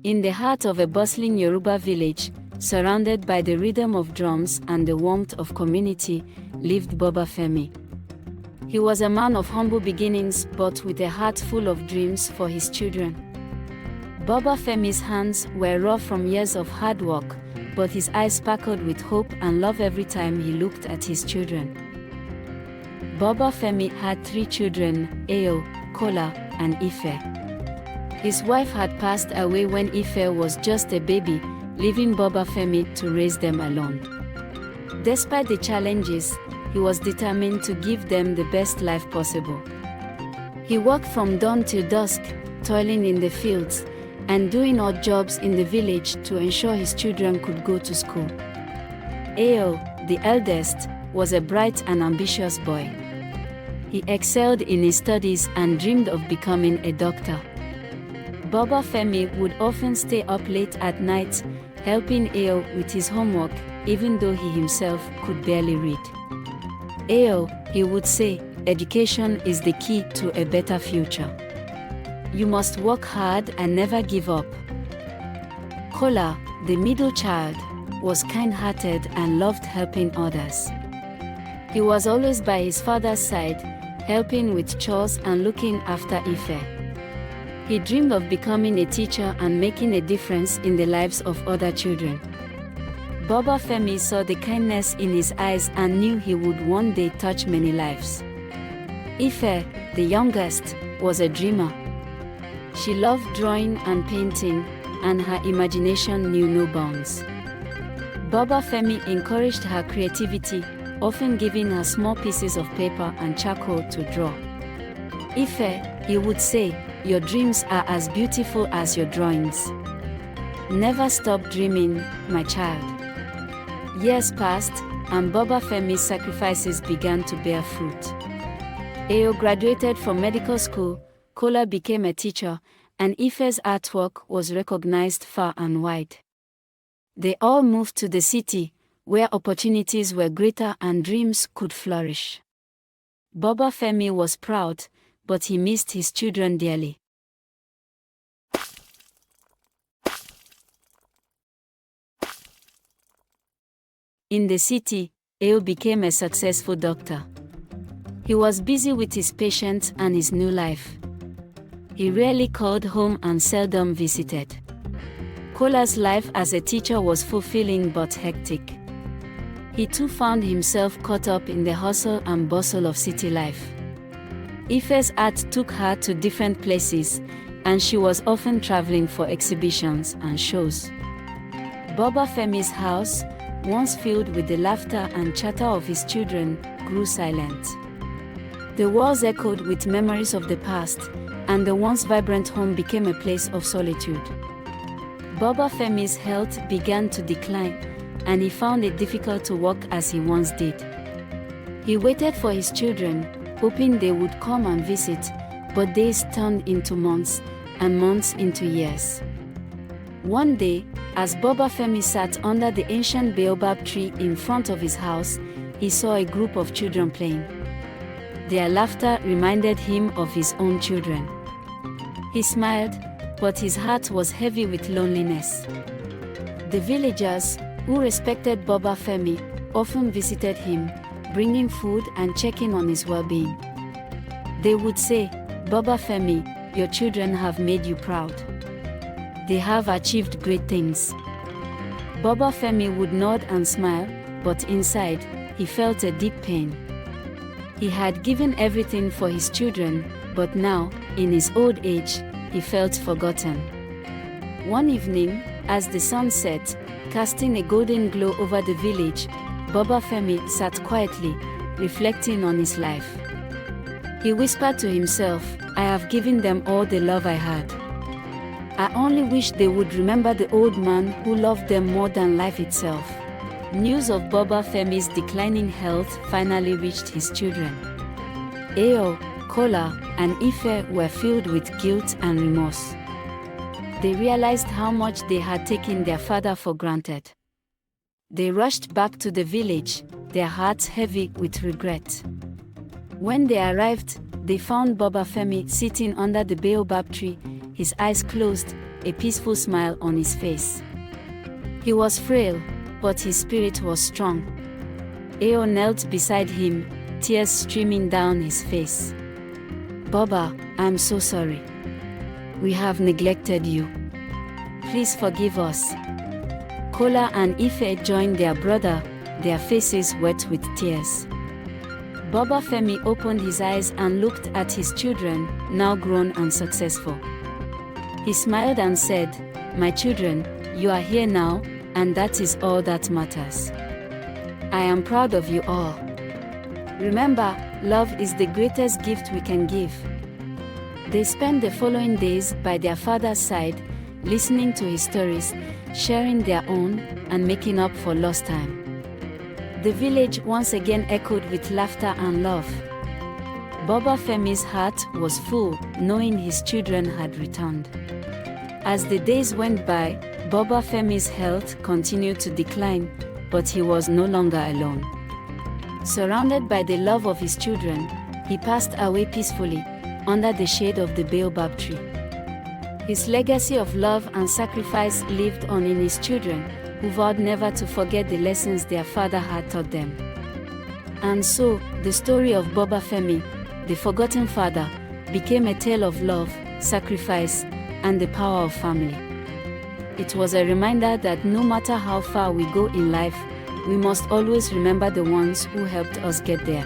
In the heart of a bustling Yoruba village, surrounded by the rhythm of drums and the warmth of community, lived Baba Femi. He was a man of humble beginnings but with a heart full of dreams for his children. Baba Femi's hands were rough from years of hard work, but his eyes sparkled with hope and love every time he looked at his children. Baba Femi had 3 children, Ayo, Kola, and Ife. His wife had passed away when Ife was just a baby, leaving Baba Femi to raise them alone. Despite the challenges, he was determined to give them the best life possible. He worked from dawn till dusk, toiling in the fields, and doing odd jobs in the village to ensure his children could go to school. Ayo, the eldest, was a bright and ambitious boy. He excelled in his studies and dreamed of becoming a doctor. Baba Femi would often stay up late at night, helping Ayo with his homework, even though he himself could barely read. Ayo, he would say, education is the key to a better future. You must work hard and never give up. Kola, the middle child, was kind-hearted and loved helping others. He was always by his father's side, helping with chores and looking after Ife. He dreamed of becoming a teacher and making a difference in the lives of other children. Baba Femi saw the kindness in his eyes and knew he would one day touch many lives. Ife, the youngest, was a dreamer. She loved drawing and painting, and her imagination knew no bounds. Baba Femi encouraged her creativity, often giving her small pieces of paper and charcoal to draw. Ife, he would say, your dreams are as beautiful as your drawings. Never stop dreaming, my child. Years passed, and Baba Femi's sacrifices began to bear fruit. Ayo graduated from medical school, Kola became a teacher, and Ife's artwork was recognized far and wide. They all moved to the city, where opportunities were greater and dreams could flourish. Baba Femi was proud, but he missed his children dearly. In the city, Ayo became a successful doctor. He was busy with his patients and his new life. He rarely called home and seldom visited. Kola's life as a teacher was fulfilling but hectic. He too found himself caught up in the hustle and bustle of city life. Ife's art took her to different places, and she was often traveling for exhibitions and shows. Baba Femi's house, once filled with the laughter and chatter of his children, grew silent. The walls echoed with memories of the past, and the once vibrant home became a place of solitude. Baba Femi's health began to decline, and he found it difficult to walk as he once did. He waited for his children, hoping they would come and visit, but days turned into months, and months into years. One day, as Baba Femi sat under the ancient baobab tree in front of his house, he saw a group of children playing. Their laughter reminded him of his own children. He smiled, but his heart was heavy with loneliness. The villagers, who respected Baba Femi, often visited him, bringing food and checking on his well-being. They would say, Baba Femi, your children have made you proud. They have achieved great things. Baba Femi would nod and smile, but inside, he felt a deep pain. He had given everything for his children, but now, in his old age, he felt forgotten. One evening, as the sun set, casting a golden glow over the village, Baba Femi sat quietly, reflecting on his life. He whispered to himself, I have given them all the love I had. I only wish they would remember the old man who loved them more than life itself. News of Baba Femi's declining health finally reached his children. Ayo, Kola, and Ife were filled with guilt and remorse. They realized how much they had taken their father for granted. They rushed back to the village, their hearts heavy with regret. When they arrived, they found Baba Femi sitting under the baobab tree, his eyes closed, a peaceful smile on his face. He was frail, but his spirit was strong. Ao knelt beside him, tears streaming down his face. "Baba, I'm so sorry. We have neglected you. Please forgive us." Kola and Ife joined their brother, their faces wet with tears. Baba Femi opened his eyes and looked at his children, now grown and successful. He smiled and said, "My children, you are here now, and that is all that matters. I am proud of you all. Remember, love is the greatest gift we can give." They spent the following days by their father's side, listening to his stories, sharing their own, and making up for lost time. The village once again echoed with laughter and love. Baba Femi's heart was full, knowing his children had returned. As the days went by, Baba Femi's health continued to decline, but he was no longer alone. Surrounded by the love of his children, he passed away peacefully, under the shade of the baobab tree. His legacy of love and sacrifice lived on in his children, who vowed never to forget the lessons their father had taught them. And so, the story of Baba Femi, the forgotten father, became a tale of love, sacrifice, and the power of family. It was a reminder that no matter how far we go in life, we must always remember the ones who helped us get there.